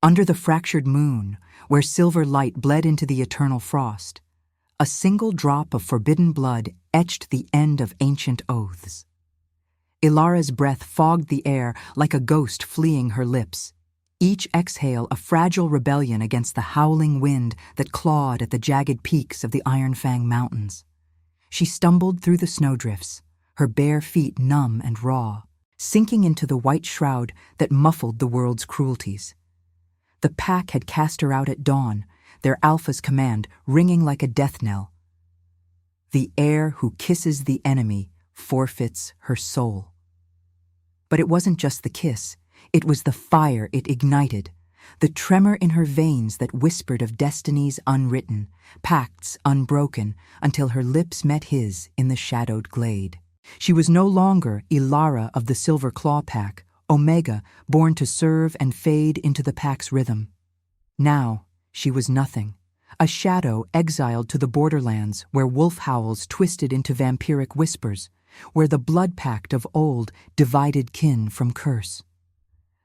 Under the fractured moon, where silver light bled into the eternal frost, a single drop of forbidden blood etched the end of ancient oaths. Ilara's breath fogged the air like a ghost fleeing her lips, each exhale a fragile rebellion against the howling wind that clawed at the jagged peaks of the Iron Fang Mountains. She stumbled through the snowdrifts, her bare feet numb and raw, sinking into the white shroud that muffled the world's cruelties. The Pack had cast her out at dawn, their alpha's command ringing like a death knell. The heir who kisses the enemy forfeits her soul. But it wasn't just the kiss, it was the fire it ignited, the tremor in her veins that whispered of destinies unwritten, pacts unbroken, until her lips met his in the shadowed glade. She was no longer Ilara of the Silver Claw Pack, Omega, born to serve and fade into the Pact's rhythm. Now, she was nothing, a shadow exiled to the borderlands where wolf howls twisted into vampiric whispers, where the blood pact of old divided kin from curse.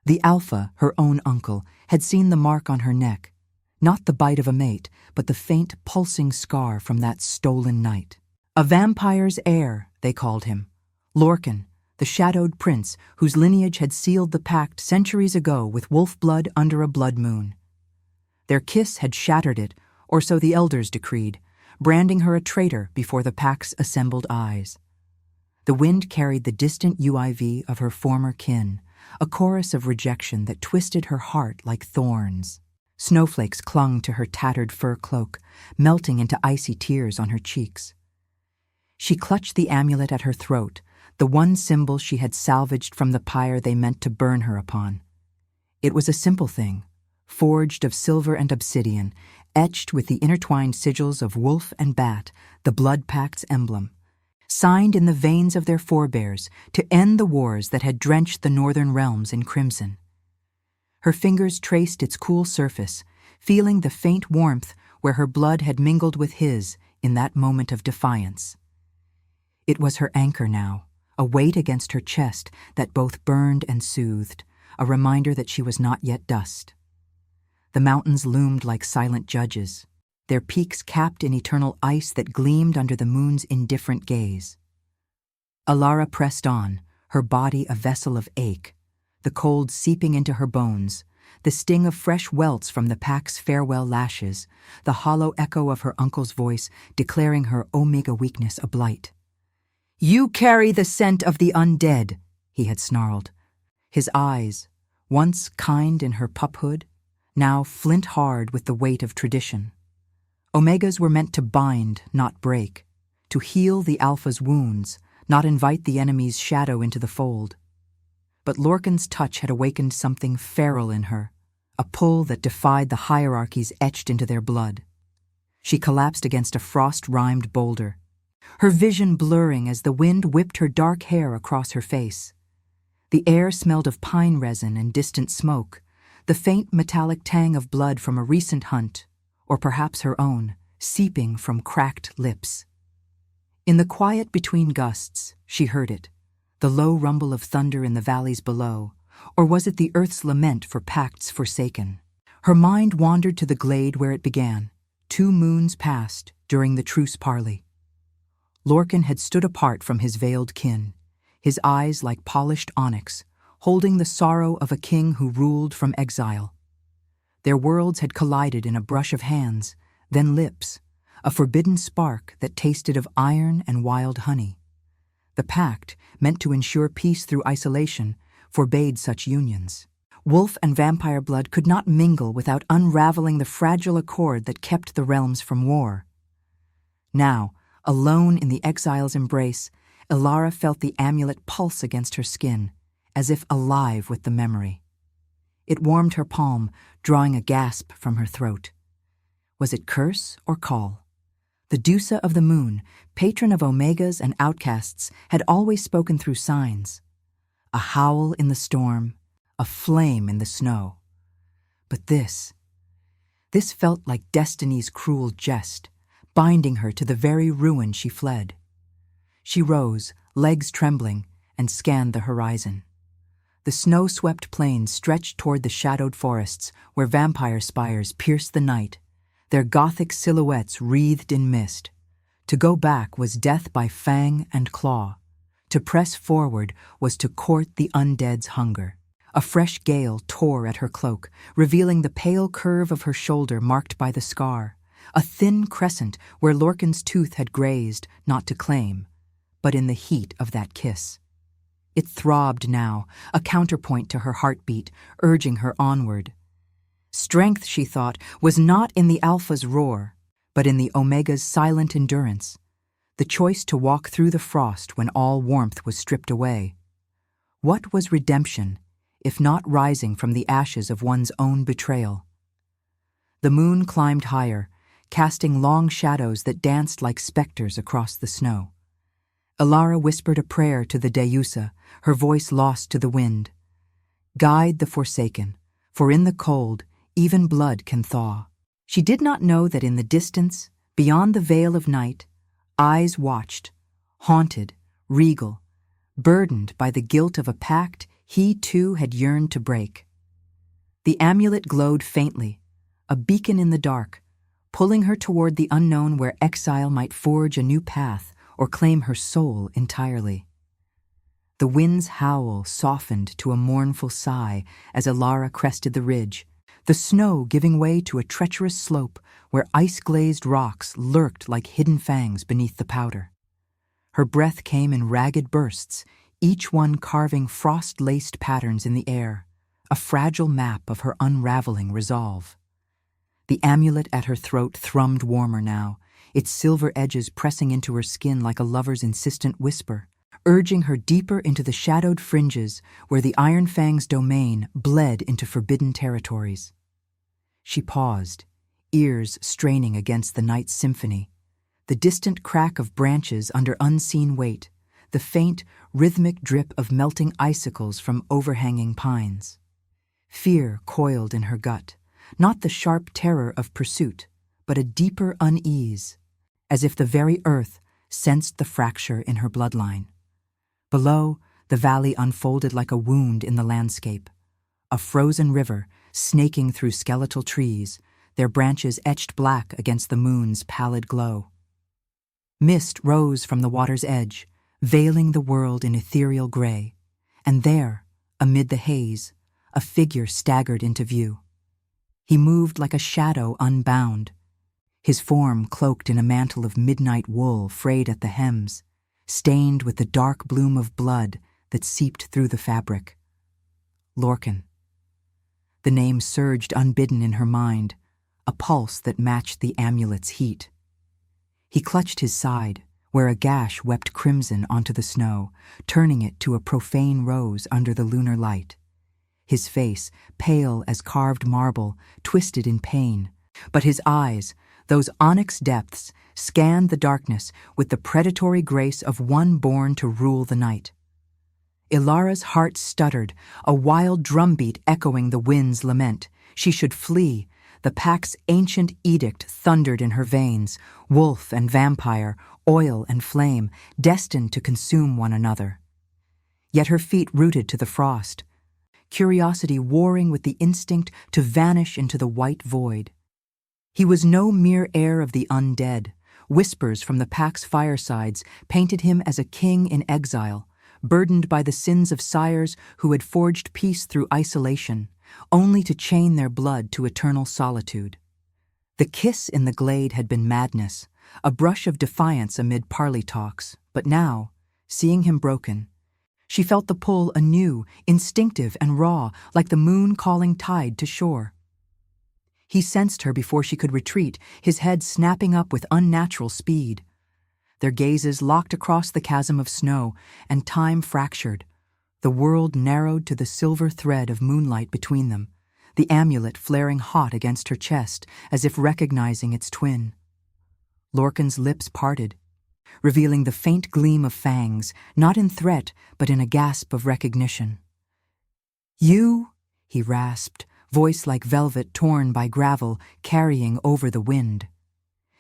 The Alpha, her own uncle, had seen the mark on her neck, not the bite of a mate, but the faint pulsing scar from that stolen night. A vampire's heir, they called him, Lorcan, the shadowed prince whose lineage had sealed the pact centuries ago with wolf blood under a blood moon. Their kiss had shattered it, or so the elders decreed, branding her a traitor before the Pact's assembled eyes. The wind carried the distant UIV of her former kin, a chorus of rejection that twisted her heart like thorns. Snowflakes clung to her tattered fur cloak, melting into icy tears on her cheeks. She clutched the amulet at her throat, the one symbol she had salvaged from the pyre they meant to burn her upon. It was a simple thing, forged of silver and obsidian, etched with the intertwined sigils of wolf and bat, the Blood Pact's emblem, signed in the veins of their forebears to end the wars that had drenched the northern realms in crimson. Her fingers traced its cool surface, feeling the faint warmth where her blood had mingled with his in that moment of defiance. It was her anchor now, a weight against her chest that both burned and soothed, a reminder that she was not yet dust. The mountains loomed like silent judges, their peaks capped in eternal ice that gleamed under the moon's indifferent gaze. Ilara pressed on, her body a vessel of ache, the cold seeping into her bones, the sting of fresh welts from the Pact's farewell lashes, the hollow echo of her uncle's voice declaring her Omega weakness a blight. "You carry the scent of the undead," he had snarled. His eyes, once kind in her puphood, now flint-hard with the weight of tradition. Omegas were meant to bind, not break, to heal the Alpha's wounds, not invite the enemy's shadow into the fold. But Lorcan's touch had awakened something feral in her, a pull that defied the hierarchies etched into their blood. She collapsed against a frost-rimed boulder, her vision blurring as the wind whipped her dark hair across her face. The air smelled of pine resin and distant smoke, the faint metallic tang of blood from a recent hunt, or perhaps her own, seeping from cracked lips. In the quiet between gusts, she heard it, the low rumble of thunder in the valleys below, or was it the earth's lament for pacts forsaken? Her mind wandered to the glade where it began, 2 moons past during the truce parley. Lorcan had stood apart from his veiled kin, his eyes like polished onyx, holding the sorrow of a king who ruled from exile. Their worlds had collided in a brush of hands, then lips, a forbidden spark that tasted of iron and wild honey. The Pact, meant to ensure peace through isolation, forbade such unions. Wolf and vampire blood could not mingle without unraveling the fragile accord that kept the realms from war. Now, alone in the exile's embrace, Ilara felt the amulet pulse against her skin, as if alive with the memory. It warmed her palm, drawing a gasp from her throat. Was it curse or call? The Deusa of the Moon, patron of Omegas and outcasts, had always spoken through signs. A howl in the storm, a flame in the snow. But this felt like destiny's cruel jest, binding her to the very ruin she fled. She rose, legs trembling, and scanned the horizon. The snow-swept plains stretched toward the shadowed forests where vampire spires pierced the night, their gothic silhouettes wreathed in mist. To go back was death by fang and claw. To press forward was to court the undead's hunger. A fresh gale tore at her cloak, revealing the pale curve of her shoulder marked by the scar, a thin crescent where Lorcan's tooth had grazed, not to claim, but in the heat of that kiss. It throbbed now, a counterpoint to her heartbeat, urging her onward. Strength, she thought, was not in the Alpha's roar, but in the Omega's silent endurance, the choice to walk through the frost when all warmth was stripped away. What was redemption, if not rising from the ashes of one's own betrayal? The moon climbed higher, casting long shadows that danced like specters across the snow. Ilara whispered a prayer to the Deusa, her voice lost to the wind. Guide the forsaken, for in the cold, even blood can thaw. She did not know that in the distance, beyond the veil of night, eyes watched, haunted, regal, burdened by the guilt of a pact he too had yearned to break. The amulet glowed faintly, a beacon in the dark, pulling her toward the unknown where exile might forge a new path or claim her soul entirely. The wind's howl softened to a mournful sigh as Ilara crested the ridge, the snow giving way to a treacherous slope where ice-glazed rocks lurked like hidden fangs beneath the powder. Her breath came in ragged bursts, each one carving frost-laced patterns in the air, a fragile map of her unraveling resolve. The amulet at her throat thrummed warmer now, its silver edges pressing into her skin like a lover's insistent whisper, urging her deeper into the shadowed fringes where the Iron Fang's domain bled into forbidden territories. She paused, ears straining against the night's symphony, the distant crack of branches under unseen weight, the faint, rhythmic drip of melting icicles from overhanging pines. Fear coiled in her gut, not the sharp terror of pursuit, but a deeper unease, as if the very earth sensed the fracture in her bloodline. Below, the valley unfolded like a wound in the landscape, a frozen river snaking through skeletal trees, their branches etched black against the moon's pallid glow. Mist rose from the water's edge, veiling the world in ethereal gray, and there, amid the haze, a figure staggered into view. He moved like a shadow unbound, his form cloaked in a mantle of midnight wool frayed at the hems, stained with the dark bloom of blood that seeped through the fabric. Lorcan. The name surged unbidden in her mind, a pulse that matched the amulet's heat. He clutched his side, where a gash wept crimson onto the snow, turning it to a profane rose under the lunar light. His face, pale as carved marble, twisted in pain, but his eyes, those onyx depths, scanned the darkness with the predatory grace of one born to rule the night. Ilara's heart stuttered, a wild drumbeat echoing the wind's lament. She should flee. The Pact's ancient edict thundered in her veins, wolf and vampire, oil and flame, destined to consume one another. Yet her feet rooted to the frost, curiosity warring with the instinct to vanish into the white void. He was no mere heir of the undead. Whispers from the Pact's firesides painted him as a king in exile, burdened by the sins of sires who had forged peace through isolation, only to chain their blood to eternal solitude. The kiss in the glade had been madness, a brush of defiance amid parley talks, but now, seeing him broken, she felt the pull anew, instinctive and raw, like the moon calling tide to shore. He sensed her before she could retreat, his head snapping up with unnatural speed. Their gazes locked across the chasm of snow, and time fractured. The world narrowed to the silver thread of moonlight between them, the amulet flaring hot against her chest, as if recognizing its twin. Lorcan's lips parted, revealing the faint gleam of fangs, not in threat, but in a gasp of recognition. "You," he rasped, voice like velvet torn by gravel, carrying over the wind.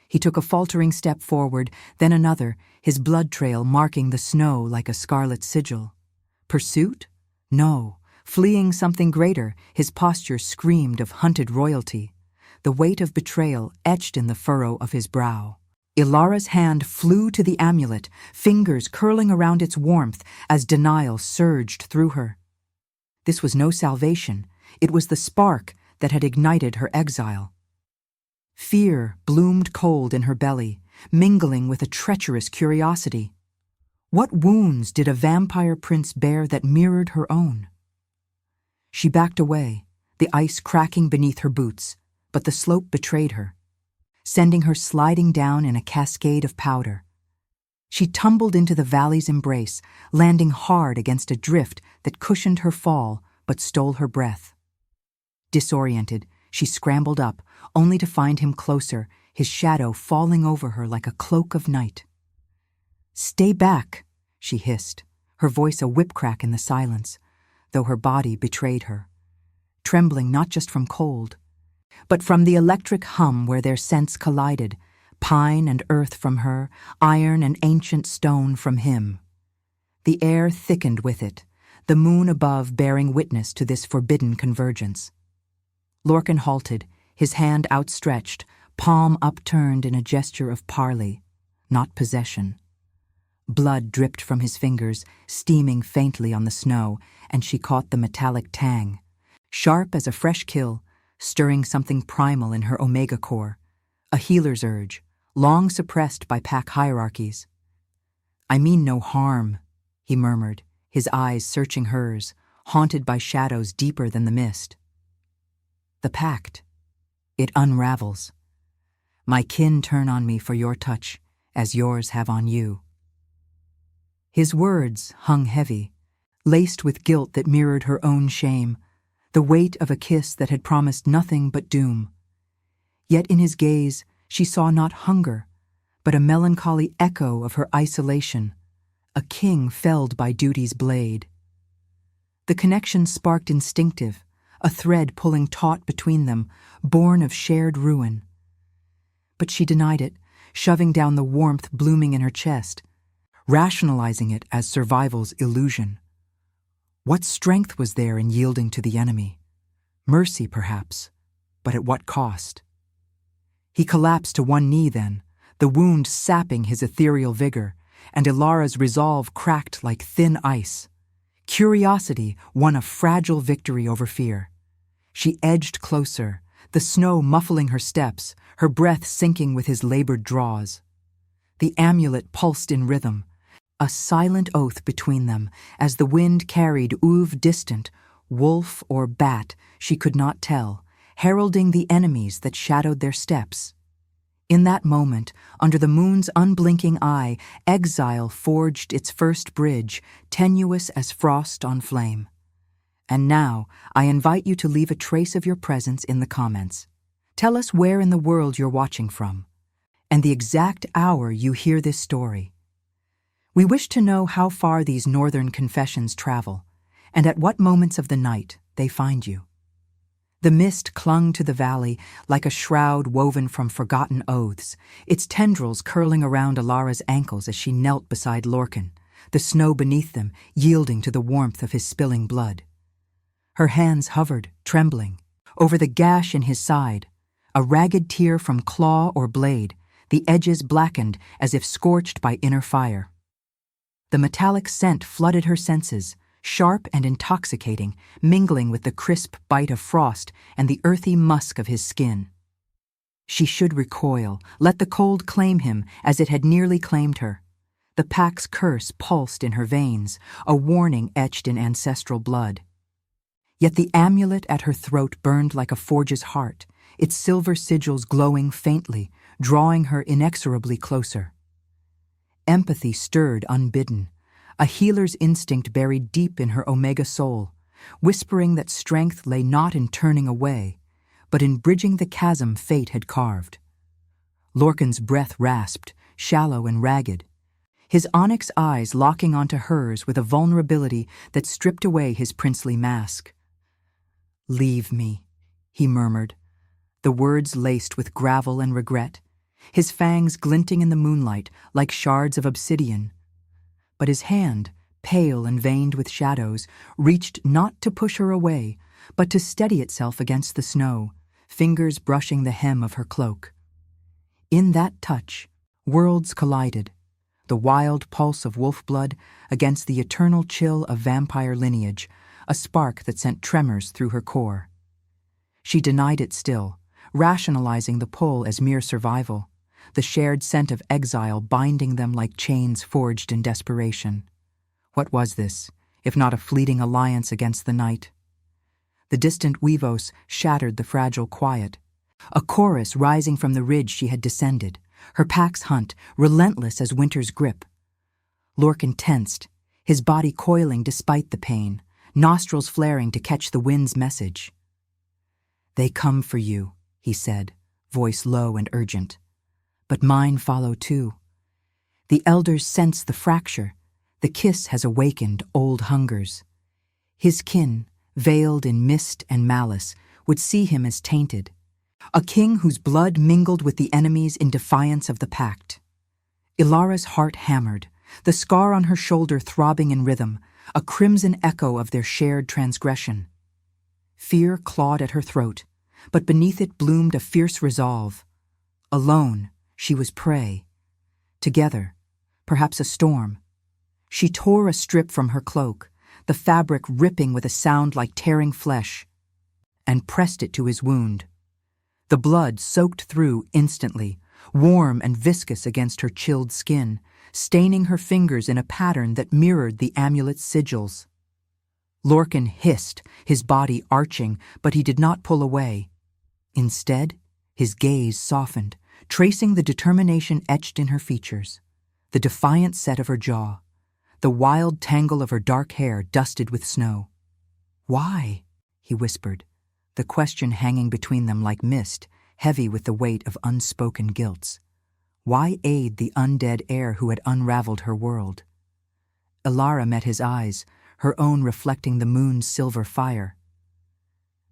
He took a faltering step forward, then another, his blood trail marking the snow like a scarlet sigil. Pursuit? No, Fleeing something greater, his posture screamed of hunted royalty, the weight of betrayal etched in the furrow of his brow. Ilara's hand flew to the amulet, fingers curling around its warmth as denial surged through her. This was no salvation. It was the spark that had ignited her exile. Fear bloomed cold in her belly, mingling with a treacherous curiosity. What wounds did a vampire prince bear that mirrored her own? She backed away, the ice cracking beneath her boots, but the slope betrayed her, sending her sliding down in a cascade of powder. She tumbled into the valley's embrace, landing hard against a drift that cushioned her fall but stole her breath. Disoriented, she scrambled up, only to find him closer, his shadow falling over her like a cloak of night. "Stay back," she hissed, her voice a whip-crack in the silence, though her body betrayed her, trembling not just from cold, but from the electric hum where their scents collided, pine and earth from her, iron and ancient stone from him. The air thickened with it, the moon above bearing witness to this forbidden convergence. Lorcan halted, his hand outstretched, palm upturned in a gesture of parley, not possession. Blood dripped from his fingers, steaming faintly on the snow, and she caught the metallic tang, sharp as a fresh kill, stirring something primal in her omega core, a healer's urge, long suppressed by Pact hierarchies. "I mean no harm," he murmured, his eyes searching hers, haunted by shadows deeper than the mist. "The Pact. It unravels. My kin turn on me for your touch, as yours have on you." His words hung heavy, laced with guilt that mirrored her own shame, the weight of a kiss that had promised nothing but doom. Yet in his gaze she saw not hunger, but a melancholy echo of her isolation, a king felled by duty's blade. The connection sparked instinctive, a thread pulling taut between them, born of shared ruin. But she denied it, shoving down the warmth blooming in her chest, rationalizing it as survival's illusion. What strength was there in yielding to the enemy? Mercy, perhaps, but at what cost? He collapsed to one knee then, the wound sapping his ethereal vigor, and Ilara's resolve cracked like thin ice. Curiosity won a fragile victory over fear. She edged closer, the snow muffling her steps, her breath sinking with his labored draws. The amulet pulsed in rhythm, a silent oath between them as the wind carried oov distant, wolf or bat, she could not tell, heralding the enemies that shadowed their steps. In that moment, under the moon's unblinking eye, exile forged its first bridge, tenuous as frost on flame. And now, I invite you to leave a trace of your presence in the comments. Tell us where in the world you're watching from, and the exact hour you hear this story. We wish to know how far these northern confessions travel, and at what moments of the night they find you. The mist clung to the valley like a shroud woven from forgotten oaths, its tendrils curling around Ilara's ankles as she knelt beside Lorcan, the snow beneath them yielding to the warmth of his spilling blood. Her hands hovered, trembling, over the gash in his side, a ragged tear from claw or blade, the edges blackened as if scorched by inner fire. The metallic scent flooded her senses, sharp and intoxicating, mingling with the crisp bite of frost and the earthy musk of his skin. She should recoil, let the cold claim him as it had nearly claimed her. The Pact's curse pulsed in her veins, a warning etched in ancestral blood. Yet the amulet at her throat burned like a forge's heart, its silver sigils glowing faintly, drawing her inexorably closer. Empathy stirred unbidden, a healer's instinct buried deep in her omega soul, whispering that strength lay not in turning away, but in bridging the chasm fate had carved. Lorcan's breath rasped, shallow and ragged, his onyx eyes locking onto hers with a vulnerability that stripped away his princely mask. "Leave me," he murmured, the words laced with gravel and regret, his fangs glinting in the moonlight like shards of obsidian. But his hand, pale and veined with shadows, reached not to push her away, but to steady itself against the snow, fingers brushing the hem of her cloak. In that touch, worlds collided, the wild pulse of wolf blood against the eternal chill of vampire lineage, a spark that sent tremors through her core. She denied it still, rationalizing the pull as mere survival, the shared scent of exile binding them like chains forged in desperation. What was this, if not a fleeting alliance against the night? The distant Weavos shattered the fragile quiet, a chorus rising from the ridge she had descended, her pack's hunt, relentless as winter's grip. Lorcan tensed, his body coiling despite the pain, nostrils flaring to catch the wind's message. "They come for you," he said, voice low and urgent. "But mine follow too. The elders sense the fracture. The kiss has awakened old hungers. His kin, veiled in mist and malice, would see him as tainted, a king whose blood mingled with the enemy's in defiance of the Pact." Ilara's heart hammered, the scar on her shoulder throbbing in rhythm, a crimson echo of their shared transgression. Fear clawed at her throat, but beneath it bloomed a fierce resolve. Alone, she was prey. Together, perhaps a storm. She tore a strip from her cloak, the fabric ripping with a sound like tearing flesh, and pressed it to his wound. The blood soaked through instantly, warm and viscous against her chilled skin, staining her fingers in a pattern that mirrored the amulet's sigils. Lorcan hissed, his body arching, but he did not pull away. Instead, his gaze softened, tracing the determination etched in her features, the defiant set of her jaw, the wild tangle of her dark hair dusted with snow. "Why?" he whispered, the question hanging between them like mist, heavy with the weight of unspoken guilts. Why aid the undead heir who had unraveled her world? Ilara met his eyes, her own reflecting the moon's silver fire.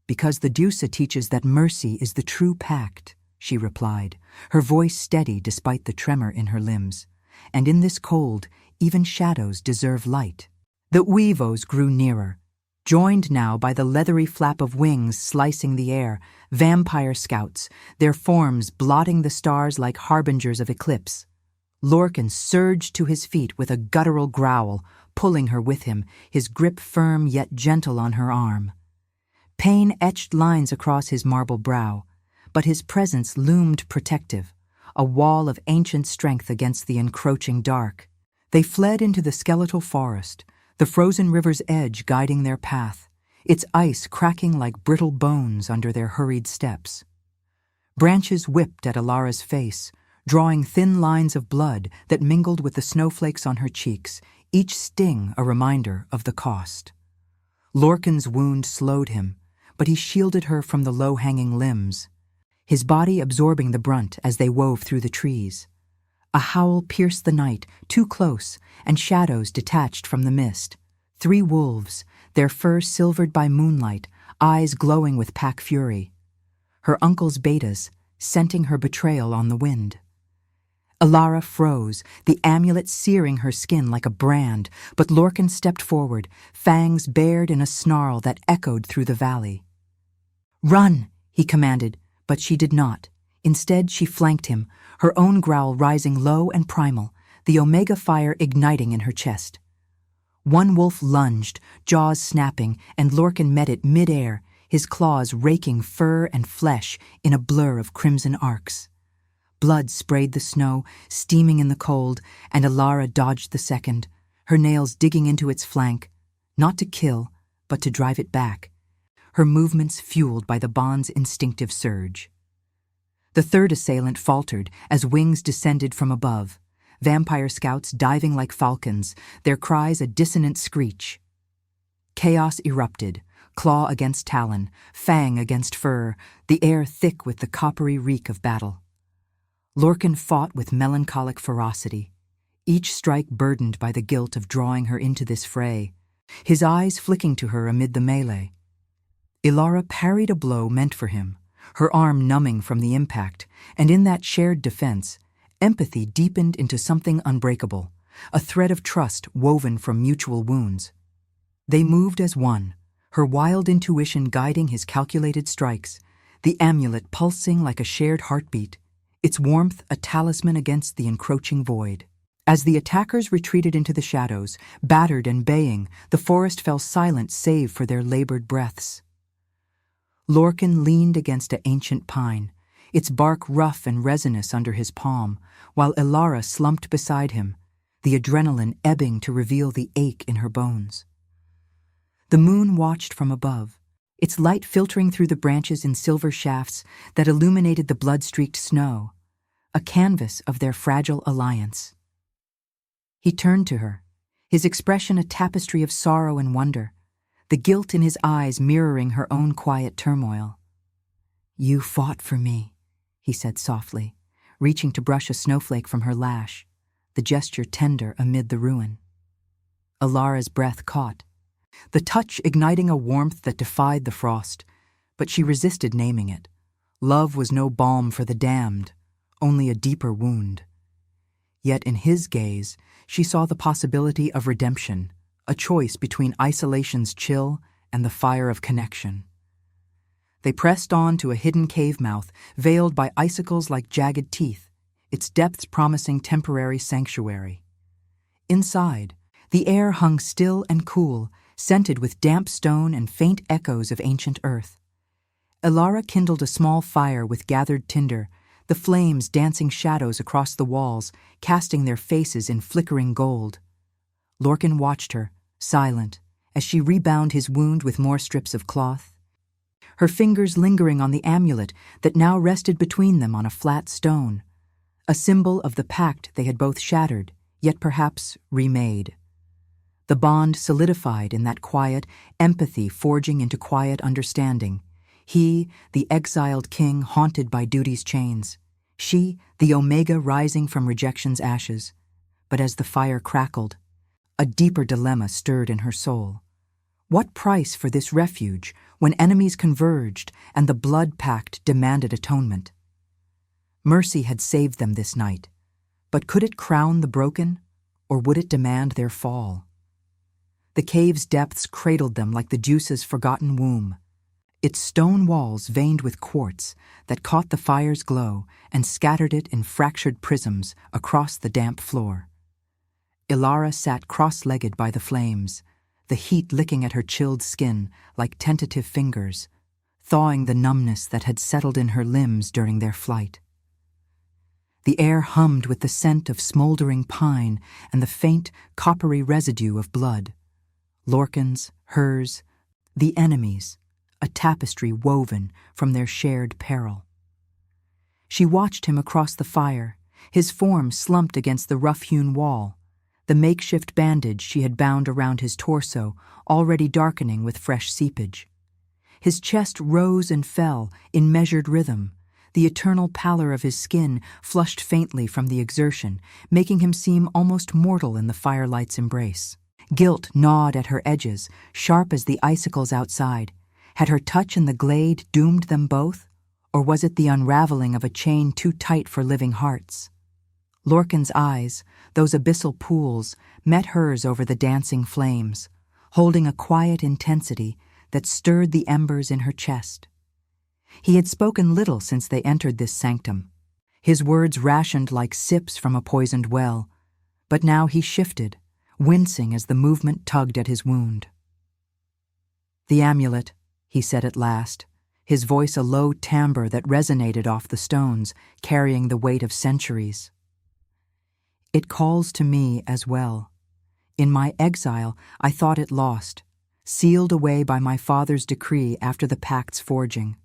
"Because the Deusa teaches that mercy is the true pact," she replied, her voice steady despite the tremor in her limbs. "And in this cold, even shadows deserve light." The Weavos grew nearer, joined now by the leathery flap of wings slicing the air, vampire scouts, their forms blotting the stars like harbingers of eclipse. Lorcan surged to his feet with a guttural growl, pulling her with him, his grip firm yet gentle on her arm. Pain etched lines across his marble brow, but his presence loomed protective, a wall of ancient strength against the encroaching dark. They fled into the skeletal forest, the frozen river's edge guiding their path, its ice cracking like brittle bones under their hurried steps. Branches whipped at Ilara's face, drawing thin lines of blood that mingled with the snowflakes on her cheeks, each sting a reminder of the cost. Lorcan's wound slowed him, but he shielded her from the low-hanging limbs, his body absorbing the brunt as they wove through the trees. A howl pierced the night, too close, and shadows detached from the mist. 3 wolves, their fur silvered by moonlight, eyes glowing with pack fury. Her uncle's betas, scenting her betrayal on the wind. Ilara froze, the amulet searing her skin like a brand, but Lorcan stepped forward, fangs bared in a snarl that echoed through the valley. "Run!" he commanded, but she did not. Instead, she flanked him, her own growl rising low and primal, the Omega fire igniting in her chest. One wolf lunged, jaws snapping, and Lorcan met it mid-air, his claws raking fur and flesh in a blur of crimson arcs. Blood sprayed the snow, steaming in the cold, and Ilara dodged the second, her nails digging into its flank, not to kill, but to drive it back, her movements fueled by the bond's instinctive surge. The third assailant faltered as wings descended from above, vampire scouts diving like falcons, their cries a dissonant screech. Chaos erupted, claw against talon, fang against fur, the air thick with the coppery reek of battle. Lorcan fought with melancholic ferocity, each strike burdened by the guilt of drawing her into this fray, his eyes flicking to her amid the melee. Ilara parried a blow meant for him, her arm numbing from the impact, and in that shared defense, empathy deepened into something unbreakable, a thread of trust woven from mutual wounds. They moved as one, her wild intuition guiding his calculated strikes, the amulet pulsing like a shared heartbeat, its warmth a talisman against the encroaching void. As the attackers retreated into the shadows, battered and baying, the forest fell silent save for their labored breaths. Lorcan leaned against an ancient pine, its bark rough and resinous under his palm, while Ilara slumped beside him, the adrenaline ebbing to reveal the ache in her bones. The moon watched from above, its light filtering through the branches in silver shafts that illuminated the blood-streaked snow, a canvas of their fragile alliance. He turned to her, his expression a tapestry of sorrow and wonder, the guilt in his eyes mirroring her own quiet turmoil. "You fought for me," he said softly, reaching to brush a snowflake from her lash, the gesture tender amid the ruin. Ilara's breath caught, the touch igniting a warmth that defied the frost, but she resisted naming it. Love was no balm for the damned, only a deeper wound. Yet in his gaze, she saw the possibility of redemption, a choice between isolation's chill and the fire of connection. They pressed on to a hidden cave mouth, veiled by icicles like jagged teeth, its depths promising temporary sanctuary. Inside, the air hung still and cool, scented with damp stone and faint echoes of ancient earth. Ilara kindled a small fire with gathered tinder, the flames dancing shadows across the walls, casting their faces in flickering gold. Lorcan watched her, silent, as she rebound his wound with more strips of cloth, her fingers lingering on the amulet that now rested between them on a flat stone, a symbol of the pact they had both shattered, yet perhaps remade. The bond solidified in that quiet, empathy forging into quiet understanding. He, the exiled king haunted by duty's chains. She, the Omega rising from rejection's ashes. But as the fire crackled, a deeper dilemma stirred in her soul. What price for this refuge when enemies converged and the blood pact demanded atonement? Mercy had saved them this night, but could it crown the broken, or would it demand their fall? The cave's depths cradled them like the juice's forgotten womb, its stone walls veined with quartz that caught the fire's glow and scattered it in fractured prisms across the damp floor. Ilara sat cross-legged by the flames, the heat licking at her chilled skin like tentative fingers, thawing the numbness that had settled in her limbs during their flight. The air hummed with the scent of smoldering pine and the faint, coppery residue of blood. Lorcan's, hers, the enemy's, a tapestry woven from their shared peril. She watched him across the fire, his form slumped against the rough-hewn wall, the makeshift bandage she had bound around his torso already darkening with fresh seepage. His chest rose and fell in measured rhythm, the eternal pallor of his skin flushed faintly from the exertion, making him seem almost mortal in the firelight's embrace. Guilt gnawed at her edges, sharp as the icicles outside. Had her touch in the glade doomed them both, or was it the unraveling of a chain too tight for living hearts? Lorcan's eyes, those abyssal pools, met hers over the dancing flames, holding a quiet intensity that stirred the embers in her chest. He had spoken little since they entered this sanctum, his words rationed like sips from a poisoned well, but now he shifted, wincing as the movement tugged at his wound. "The amulet," he said at last, his voice a low timbre that resonated off the stones, carrying the weight of centuries. "It calls to me as well. In my exile, I thought it lost, sealed away by my father's decree after the pact's forging."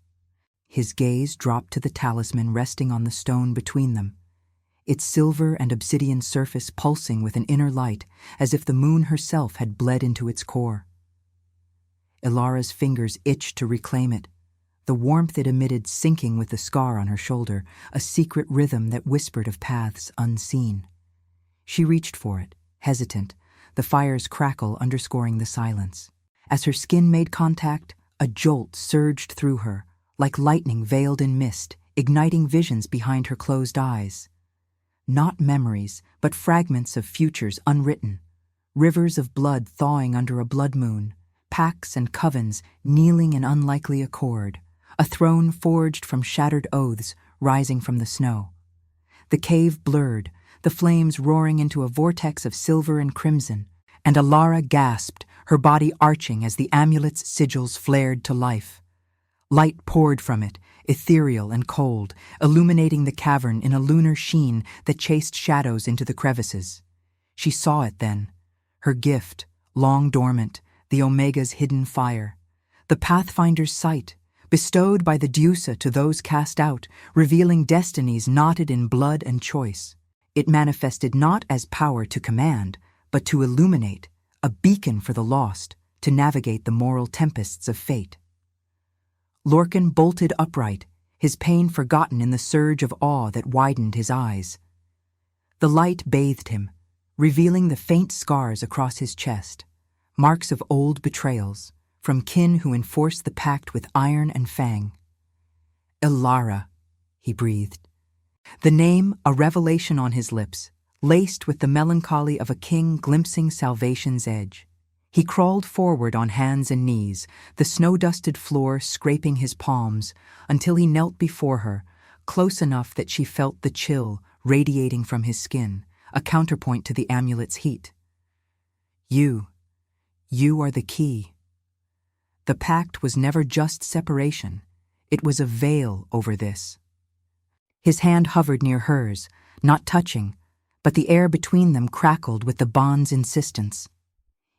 His gaze dropped to the talisman resting on the stone between them, its silver and obsidian surface pulsing with an inner light, as if the moon herself had bled into its core. Ilara's fingers itched to reclaim it, the warmth it emitted syncing with the scar on her shoulder, a secret rhythm that whispered of paths unseen. She reached for it, hesitant, the fire's crackle underscoring the silence. As her skin made contact, a jolt surged through her, like lightning veiled in mist, igniting visions behind her closed eyes. Not memories, but fragments of futures unwritten. Rivers of blood thawing under a blood moon. Pacts and covens kneeling in unlikely accord. A throne forged from shattered oaths rising from the snow. The cave blurred, the flames roaring into a vortex of silver and crimson, and Alara gasped, her body arching as the amulet's sigils flared to life. Light poured from it, ethereal and cold, illuminating the cavern in a lunar sheen that chased shadows into the crevices. She saw it then, her gift, long dormant, the Omega's hidden fire. The Pathfinder's sight, bestowed by the Deusa to those cast out, revealing destinies knotted in blood and choice. It manifested not as power to command, but to illuminate, a beacon for the lost, to navigate the moral tempests of fate. Lorcan bolted upright, his pain forgotten in the surge of awe that widened his eyes. The light bathed him, revealing the faint scars across his chest, marks of old betrayals, from kin who enforced the pact with iron and fang. Ilara, he breathed. The name, a revelation on his lips, laced with the melancholy of a king glimpsing salvation's edge. He crawled forward on hands and knees, the snow-dusted floor scraping his palms, until he knelt before her, close enough that she felt the chill radiating from his skin, a counterpoint to the amulet's heat. You are the key. The pact was never just separation. It was a veil over this. His hand hovered near hers, not touching, but the air between them crackled with the bond's insistence.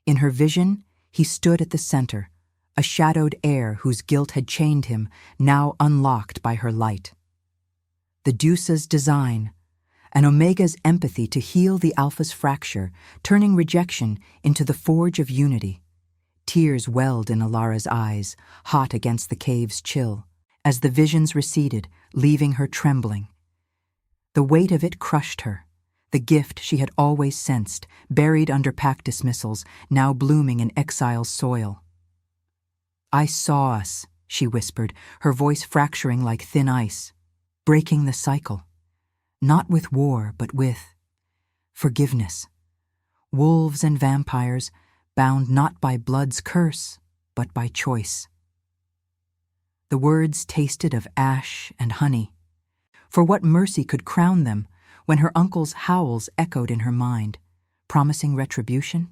In her vision, he stood at the center, a shadowed heir whose guilt had chained him, now unlocked by her light. The Deusa's design, an Omega's empathy to heal the Alpha's fracture, turning rejection into the forge of unity. Tears welled in Alara's eyes, hot against the cave's chill, as the visions receded, leaving her trembling. The weight of it crushed her, the gift she had always sensed, buried under pact dismissals, now blooming in exile's soil. I saw us, she whispered, her voice fracturing like thin ice, breaking the cycle. Not with war, but with forgiveness. Wolves and vampires, bound not by blood's curse, but by choice. The words tasted of ash and honey. For what mercy could crown them when her uncle's howls echoed in her mind, promising retribution?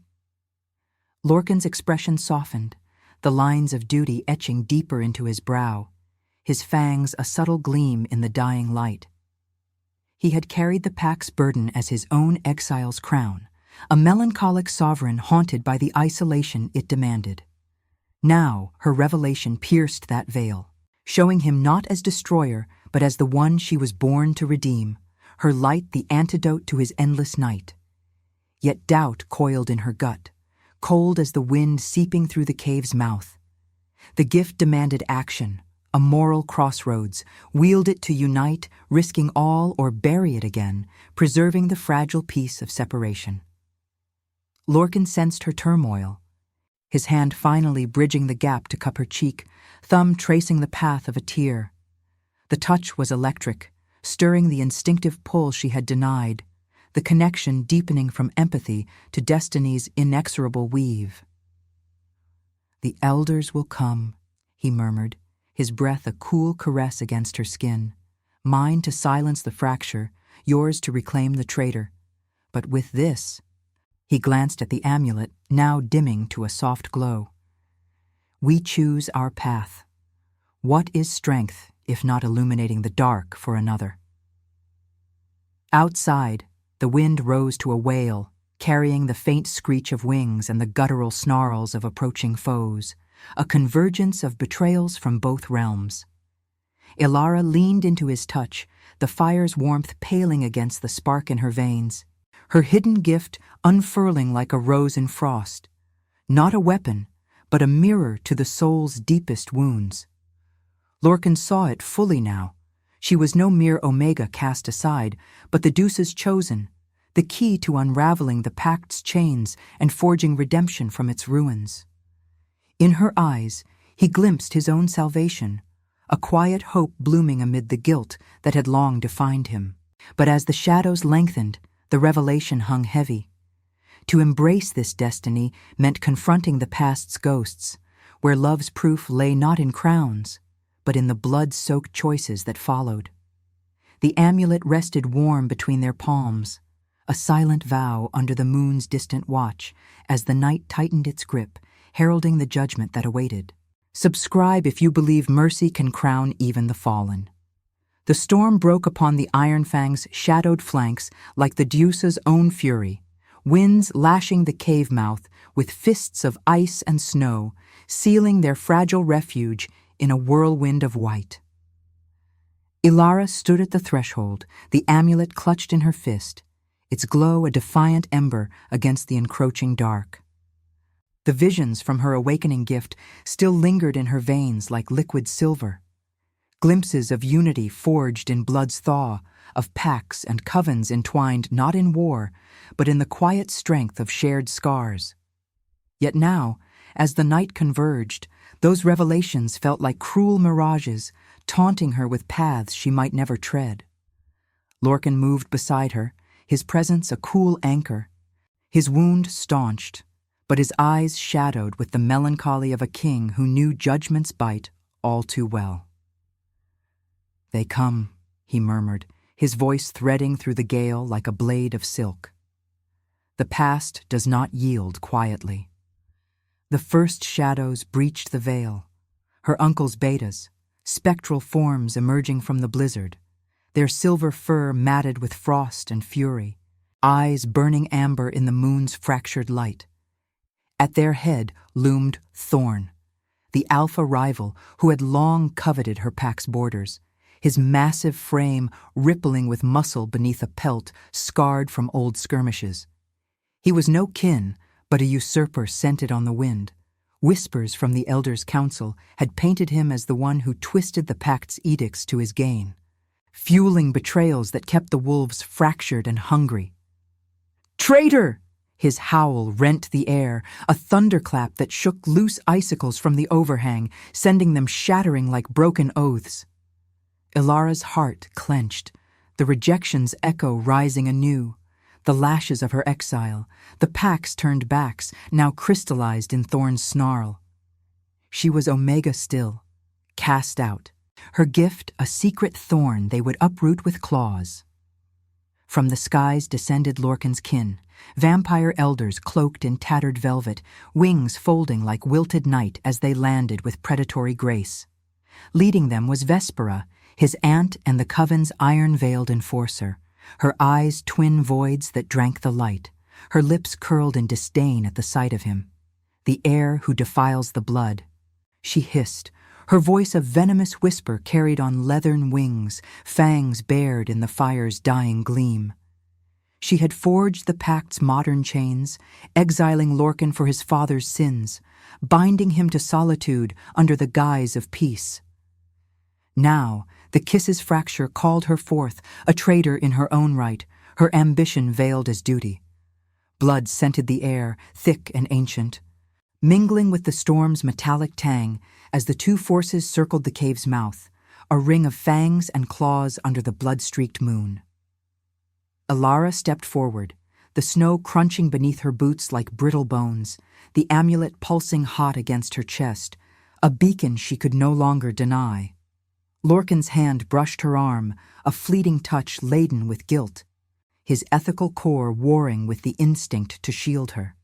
Lorcan's expression softened, the lines of duty etching deeper into his brow, his fangs a subtle gleam in the dying light. He had carried the Pact's burden as his own exile's crown, a melancholic sovereign haunted by the isolation it demanded. Now her revelation pierced that veil, showing him not as destroyer, but as the one she was born to redeem, her light the antidote to his endless night. Yet doubt coiled in her gut, cold as the wind seeping through the cave's mouth. The gift demanded action, a moral crossroads, wield it to unite, risking all or bury it again, preserving the fragile peace of separation. Lorcan sensed her turmoil, his hand finally bridging the gap to cup her cheek, thumb tracing the path of a tear. The touch was electric, stirring the instinctive pull she had denied, the connection deepening from empathy to destiny's inexorable weave. The elders will come, he murmured, his breath a cool caress against her skin. Mine to silence the fracture, yours to reclaim the traitor. But with this, he glanced at the amulet, now dimming to a soft glow. We choose our path. What is strength, if not illuminating the dark for another? Outside, the wind rose to a wail, carrying the faint screech of wings and the guttural snarls of approaching foes, a convergence of betrayals from both realms. Ilara leaned into his touch, the fire's warmth paling against the spark in her veins, her hidden gift unfurling like a rose in frost. Not a weapon, but a mirror to the soul's deepest wounds. Lorcan saw it fully now. She was no mere Omega cast aside, but the Deusa's chosen, the key to unraveling the Pact's chains and forging redemption from its ruins. In her eyes, he glimpsed his own salvation, a quiet hope blooming amid the guilt that had long defined him. But as the shadows lengthened, the revelation hung heavy. To embrace this destiny meant confronting the past's ghosts, where love's proof lay not in crowns, but in the blood-soaked choices that followed. The amulet rested warm between their palms, a silent vow under the moon's distant watch as the night tightened its grip, heralding the judgment that awaited. Subscribe if you believe mercy can crown even the fallen. The storm broke upon the Ironfang's shadowed flanks like the Deuce's own fury, winds lashing the cave mouth with fists of ice and snow, sealing their fragile refuge in a whirlwind of white. Ilara stood at the threshold, the amulet clutched in her fist, its glow a defiant ember against the encroaching dark. The visions from her awakening gift still lingered in her veins like liquid silver. Glimpses of unity forged in blood's thaw, of pacts and covens entwined not in war, but in the quiet strength of shared scars. Yet now, as the night converged, those revelations felt like cruel mirages, taunting her with paths she might never tread. Lorcan moved beside her, his presence a cool anchor. His wound staunched, but his eyes shadowed with the melancholy of a king who knew judgment's bite all too well. "They come," he murmured, his voice threading through the gale like a blade of silk. The past does not yield quietly. The first shadows breached the veil, her uncle's betas, spectral forms emerging from the blizzard, their silver fur matted with frost and fury, eyes burning amber in the moon's fractured light. At their head loomed Thorn, the alpha rival who had long coveted her pack's borders, his massive frame rippling with muscle beneath a pelt scarred from old skirmishes. He was no kin, but a usurper scented on the wind. Whispers from the Elders' Council had painted him as the one who twisted the Pact's edicts to his gain, fueling betrayals that kept the wolves fractured and hungry. "Traitor!" His howl rent the air, a thunderclap that shook loose icicles from the overhang, sending them shattering like broken oaths. Ilara's heart clenched, the rejection's echo rising anew. The lashes of her exile, the packs turned backs, now crystallized in Thorn's snarl. She was Omega still, cast out, her gift a secret thorn they would uproot with claws. From the skies descended Lorcan's kin, vampire elders cloaked in tattered velvet, wings folding like wilted night as they landed with predatory grace. Leading them was Vespera, his aunt and the Coven's iron-veiled enforcer, her eyes twin voids that drank the light, her lips curled in disdain at the sight of him. The heir who defiles the blood. She hissed, her voice a venomous whisper carried on leathern wings, fangs bared in the fire's dying gleam. She had forged the Pact's modern chains, exiling Lorcan for his father's sins, binding him to solitude under the guise of peace. Now, the kiss's fracture called her forth, a traitor in her own right, her ambition veiled as duty. Blood scented the air, thick and ancient, mingling with the storm's metallic tang as the two forces circled the cave's mouth, a ring of fangs and claws under the blood-streaked moon. Ilara stepped forward, the snow crunching beneath her boots like brittle bones, the amulet pulsing hot against her chest, a beacon she could no longer deny. Lorcan's hand brushed her arm, a fleeting touch laden with guilt, his ethical core warring with the instinct to shield her.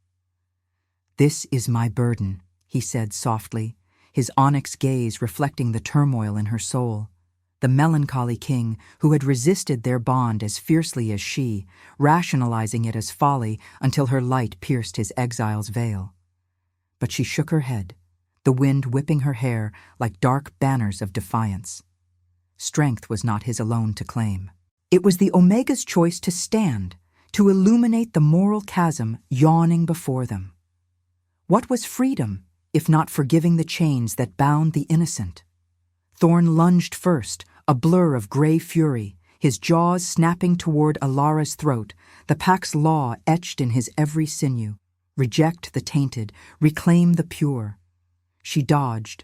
"This is my burden," he said softly, his onyx gaze reflecting the turmoil in her soul. The melancholy king, who had resisted their bond as fiercely as she, rationalizing it as folly until her light pierced his exile's veil. But she shook her head, the wind whipping her hair like dark banners of defiance. Strength was not his alone to claim. It was the Omega's choice to stand, to illuminate the moral chasm yawning before them. What was freedom, if not forgiving the chains that bound the innocent? Thorn lunged first, a blur of gray fury, his jaws snapping toward Ilara's throat, the Pact's law etched in his every sinew. Reject the tainted, reclaim the pure. She dodged,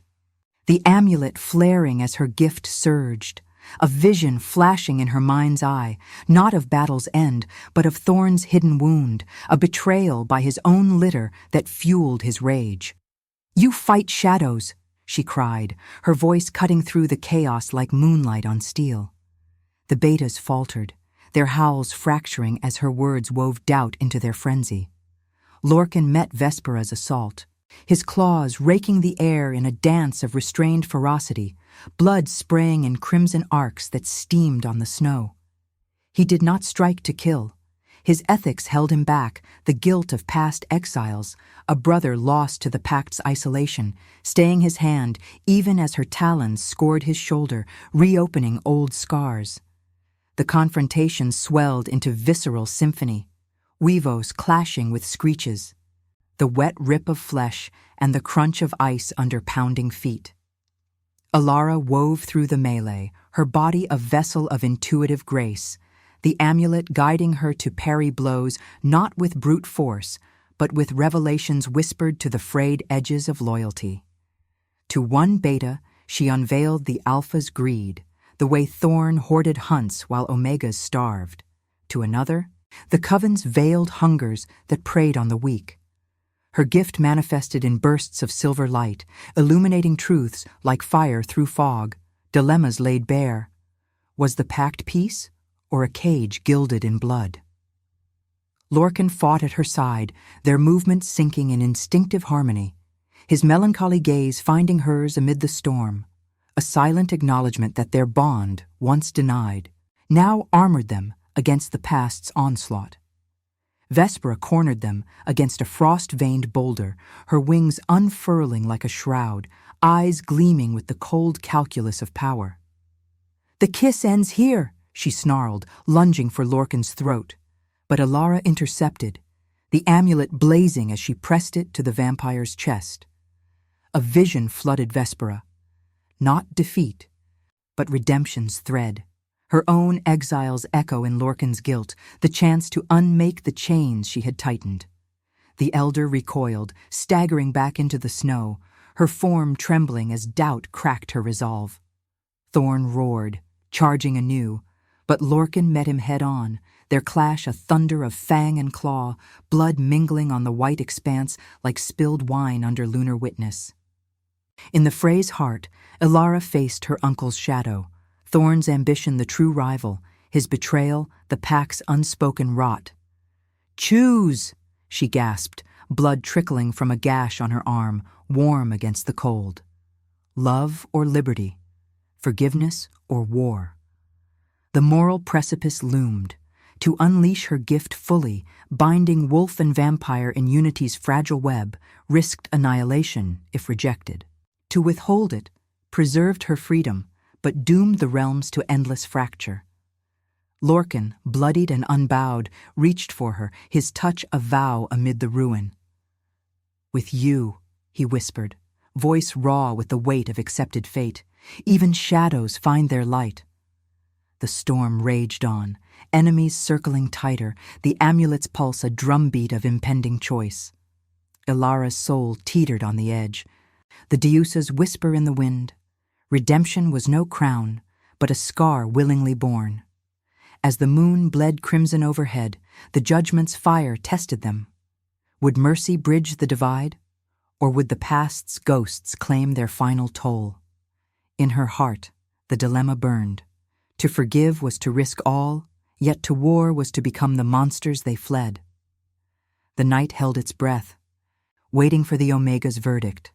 the amulet flaring as her gift surged, a vision flashing in her mind's eye, not of battle's end, but of Thorn's hidden wound, a betrayal by his own litter that fueled his rage. "You fight shadows," she cried, her voice cutting through the chaos like moonlight on steel. The betas faltered, their howls fracturing as her words wove doubt into their frenzy. Lorcan met Vespera's assault, his claws raking the air in a dance of restrained ferocity, blood spraying in crimson arcs that steamed on the snow. He did not strike to kill. His ethics held him back, the guilt of past exiles, a brother lost to the Pact's isolation, staying his hand even as her talons scored his shoulder, reopening old scars. The confrontation swelled into visceral symphony, weavos clashing with screeches, the wet rip of flesh and the crunch of ice under pounding feet. Alara wove through the melee, her body a vessel of intuitive grace, the amulet guiding her to parry blows not with brute force, but with revelations whispered to the frayed edges of loyalty. To one beta, she unveiled the alpha's greed, the way Thorn hoarded hunts while omegas starved. To another, the coven's veiled hungers that preyed on the weak. Her gift manifested in bursts of silver light, illuminating truths like fire through fog, dilemmas laid bare. Was the Pact peace, or a cage gilded in blood? Lorcan fought at her side, their movements sinking in instinctive harmony, his melancholy gaze finding hers amid the storm, a silent acknowledgement that their bond, once denied, now armored them against the past's onslaught. Vespera cornered them against a frost-veined boulder, her wings unfurling like a shroud, eyes gleaming with the cold calculus of power. "The kiss ends here," she snarled, lunging for Lorcan's throat. But Alara intercepted, the amulet blazing as she pressed it to the vampire's chest. A vision flooded Vespera. Not defeat, but redemption's thread. Her own exile's echo in Lorcan's guilt, the chance to unmake the chains she had tightened. The elder recoiled, staggering back into the snow, her form trembling as doubt cracked her resolve. Thorn roared, charging anew, but Lorcan met him head-on, their clash a thunder of fang and claw, blood mingling on the white expanse like spilled wine under lunar witness. In the fray's heart, Alara faced her uncle's shadow, Thorn's ambition the true rival, his betrayal the Pact's unspoken rot. "Choose!" she gasped, blood trickling from a gash on her arm, warm against the cold. Love or liberty? Forgiveness or war? The moral precipice loomed. To unleash her gift fully, binding wolf and vampire in unity's fragile web, risked annihilation if rejected. To withhold it, preserved her freedom, but doomed the realms to endless fracture. Lorcan, bloodied and unbowed, reached for her, his touch a vow amid the ruin. "With you," he whispered, voice raw with the weight of accepted fate. "Even shadows find their light." The storm raged on, enemies circling tighter, the amulet's pulse a drumbeat of impending choice. Ilara's soul teetered on the edge. The Deusa's whisper in the wind. Redemption was no crown, but a scar willingly borne. As the moon bled crimson overhead, the judgment's fire tested them. Would mercy bridge the divide, or would the past's ghosts claim their final toll? In her heart, the dilemma burned. To forgive was to risk all, yet to war was to become the monsters they fled. The night held its breath, waiting for the Omega's verdict.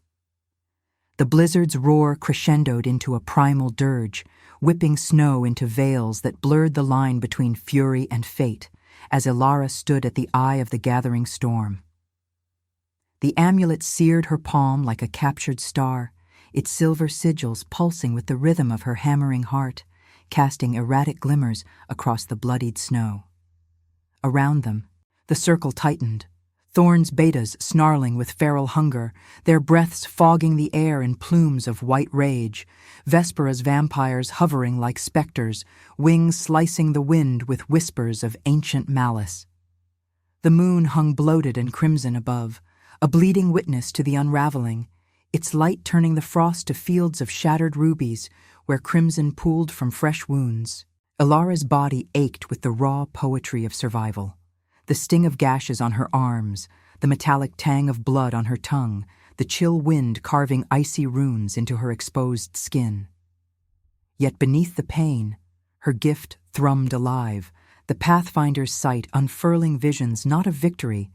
The blizzard's roar crescendoed into a primal dirge, whipping snow into veils that blurred the line between fury and fate, as Alara stood at the eye of the gathering storm. The amulet seared her palm like a captured star, its silver sigils pulsing with the rhythm of her hammering heart, casting erratic glimmers across the bloodied snow. Around them, the circle tightened, Thorn's betas snarling with feral hunger, their breaths fogging the air in plumes of white rage, Vespera's vampires hovering like specters, wings slicing the wind with whispers of ancient malice. The moon hung bloated and crimson above, a bleeding witness to the unraveling, its light turning the frost to fields of shattered rubies, where crimson pooled from fresh wounds. Ilara's body ached with the raw poetry of survival. The sting of gashes on her arms, the metallic tang of blood on her tongue, the chill wind carving icy runes into her exposed skin. Yet beneath the pain, her gift thrummed alive, the Pathfinder's sight unfurling visions not of victory,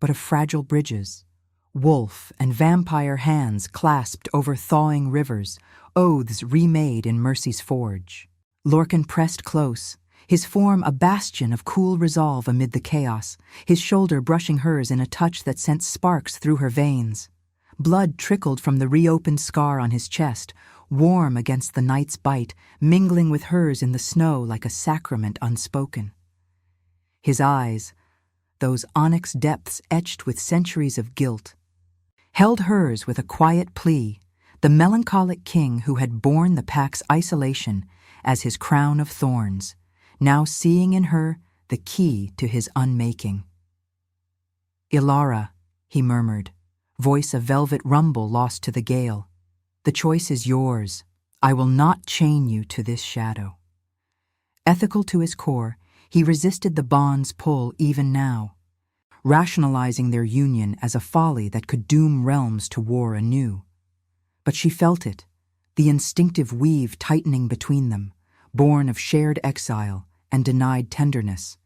but of fragile bridges. Wolf and vampire hands clasped over thawing rivers, oaths remade in mercy's forge. Lorcan pressed close, his form a bastion of cool resolve amid the chaos, his shoulder brushing hers in a touch that sent sparks through her veins. Blood trickled from the reopened scar on his chest, warm against the night's bite, mingling with hers in the snow like a sacrament unspoken. His eyes, those onyx depths etched with centuries of guilt, held hers with a quiet plea, the melancholic king who had borne the Pact's isolation as his crown of thorns, now seeing in her the key to his unmaking. "Ilara," he murmured, voice a velvet rumble lost to the gale. "The choice is yours. I will not chain you to this shadow." Ethical to his core, he resisted the bond's pull even now, rationalizing their union as a folly that could doom realms to war anew. But she felt it, the instinctive weave tightening between them, born of shared exile and denied tenderness,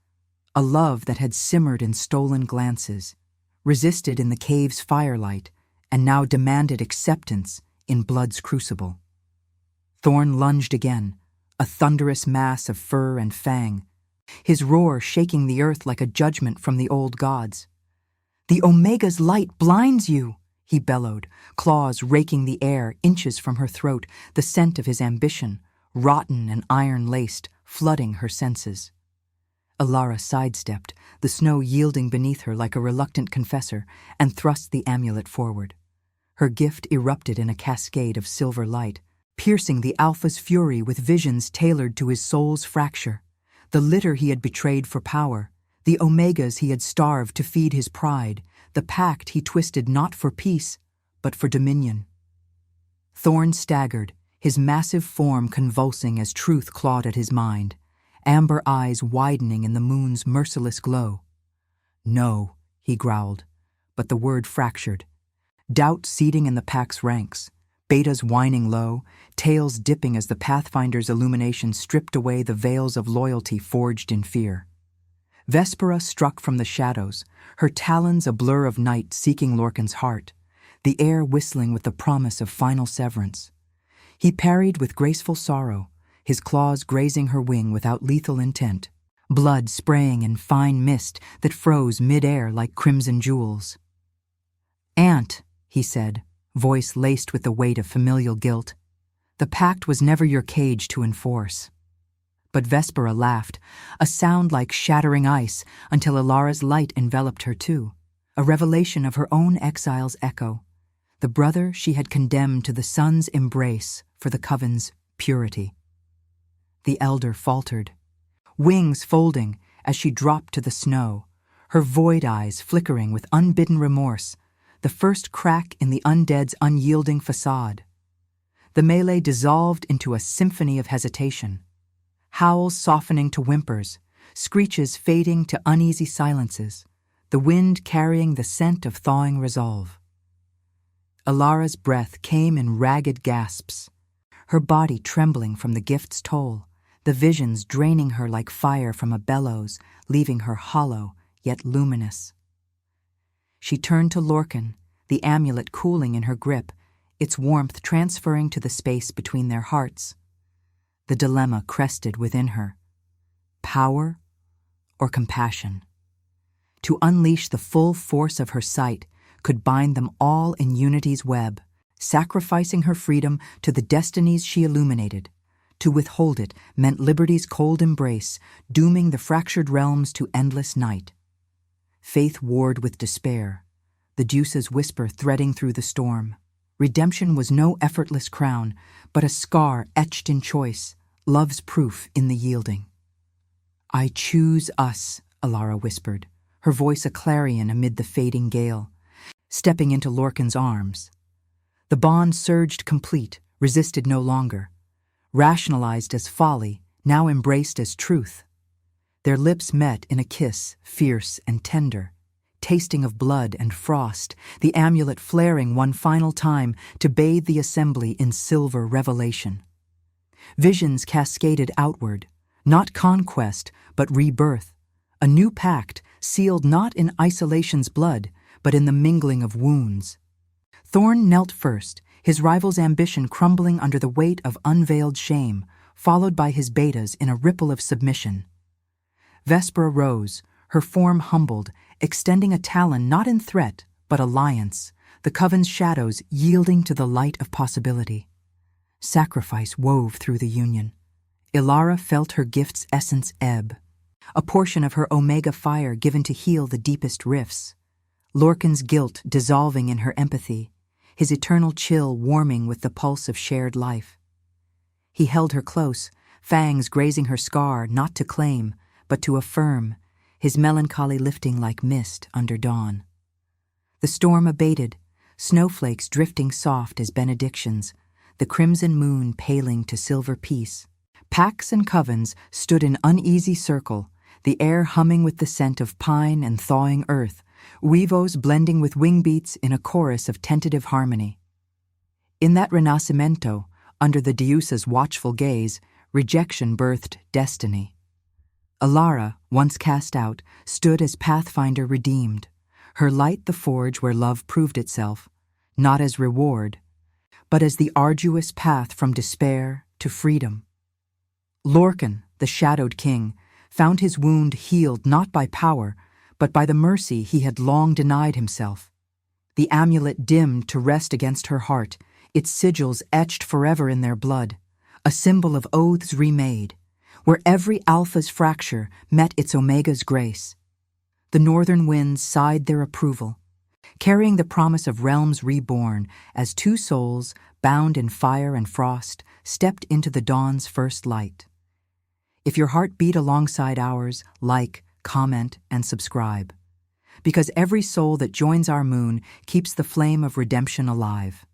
a love that had simmered in stolen glances, resisted in the cave's firelight, and now demanded acceptance in blood's crucible. Thorn lunged again, a thunderous mass of fur and fang, his roar shaking the earth like a judgment from the old gods. "The Omega's light blinds you!" he bellowed, claws raking the air inches from her throat, the scent of his ambition, rotten and iron-laced, flooding her senses. Ilara sidestepped, the snow yielding beneath her like a reluctant confessor, and thrust the amulet forward. Her gift erupted in a cascade of silver light, piercing the Alpha's fury with visions tailored to his soul's fracture. The litter he had betrayed for power, the Omegas he had starved to feed his pride, the pact he twisted not for peace, but for dominion. Thorn staggered, his massive form convulsing as truth clawed at his mind, amber eyes widening in the moon's merciless glow. "No," he growled, but the word fractured. Doubt seeding in the Pact's ranks, betas whining low, tails dipping as the Pathfinder's illumination stripped away the veils of loyalty forged in fear. Vespera struck from the shadows, her talons a blur of night seeking Lorcan's heart, the air whistling with the promise of final severance. He parried with graceful sorrow, his claws grazing her wing without lethal intent, blood spraying in fine mist that froze mid-air like crimson jewels. "Aunt," he said, voice laced with the weight of familial guilt, "the pact was never your cage to enforce." But Vespera laughed, a sound like shattering ice, until Ilara's light enveloped her too, a revelation of her own exile's echo, the brother she had condemned to the sun's embrace for the coven's purity. The elder faltered, wings folding as she dropped to the snow, her void eyes flickering with unbidden remorse, the first crack in the undead's unyielding facade. The melee dissolved into a symphony of hesitation, howls softening to whimpers, screeches fading to uneasy silences, the wind carrying the scent of thawing resolve. Ilara's breath came in ragged gasps, her body trembling from the gift's toll, the visions draining her like fire from a bellows, leaving her hollow yet luminous. She turned to Lorcan, the amulet cooling in her grip, its warmth transferring to the space between their hearts. The dilemma crested within her. Power or compassion? To unleash the full force of her sight could bind them all in unity's web, sacrificing her freedom to the destinies she illuminated. To withhold it meant liberty's cold embrace, dooming the fractured realms to endless night. Faith warred with despair, the Deuce's whisper threading through the storm. Redemption was no effortless crown, but a scar etched in choice, love's proof in the yielding. "I choose us," Ilara whispered, her voice a clarion amid the fading gale, stepping into Lorcan's arms. The bond surged complete, resisted no longer. rationalized as folly, now embraced as truth. Their lips met in a kiss, fierce and tender, tasting of blood and frost, the amulet flaring one final time to bathe the assembly in silver revelation. Visions cascaded outward, not conquest, but rebirth, a new pact sealed not in isolation's blood, but in the mingling of wounds. Thorn knelt first, his rival's ambition crumbling under the weight of unveiled shame, followed by his betas in a ripple of submission. Vespera rose, her form humbled, extending a talon not in threat, but alliance, the coven's shadows yielding to the light of possibility. Sacrifice wove through the union. Ilara felt her gift's essence ebb, a portion of her omega fire given to heal the deepest rifts. Lorcan's guilt dissolving in her empathy, his eternal chill warming with the pulse of shared life. He held her close, fangs grazing her scar not to claim, but to affirm, his melancholy lifting like mist under dawn. The storm abated, snowflakes drifting soft as benedictions, the crimson moon paling to silver peace. Pacts and covens stood in uneasy circle, the air humming with the scent of pine and thawing earth, huevos blending with wing beats in a chorus of tentative harmony. In that renacimento, under the Deusa's watchful gaze, rejection birthed destiny. Ilara, once cast out, stood as pathfinder redeemed, her light the forge where love proved itself, not as reward, but as the arduous path from despair to freedom. Lorcan, the shadowed king, found his wound healed not by power, but by the mercy he had long denied himself. The amulet dimmed to rest against her heart, its sigils etched forever in their blood, a symbol of oaths remade, where every alpha's fracture met its omega's grace. The northern winds sighed their approval, carrying the promise of realms reborn as two souls, bound in fire and frost, stepped into the dawn's first light. If your heart beat alongside ours, like, comment, and subscribe, because every soul that joins our moon keeps the flame of redemption alive.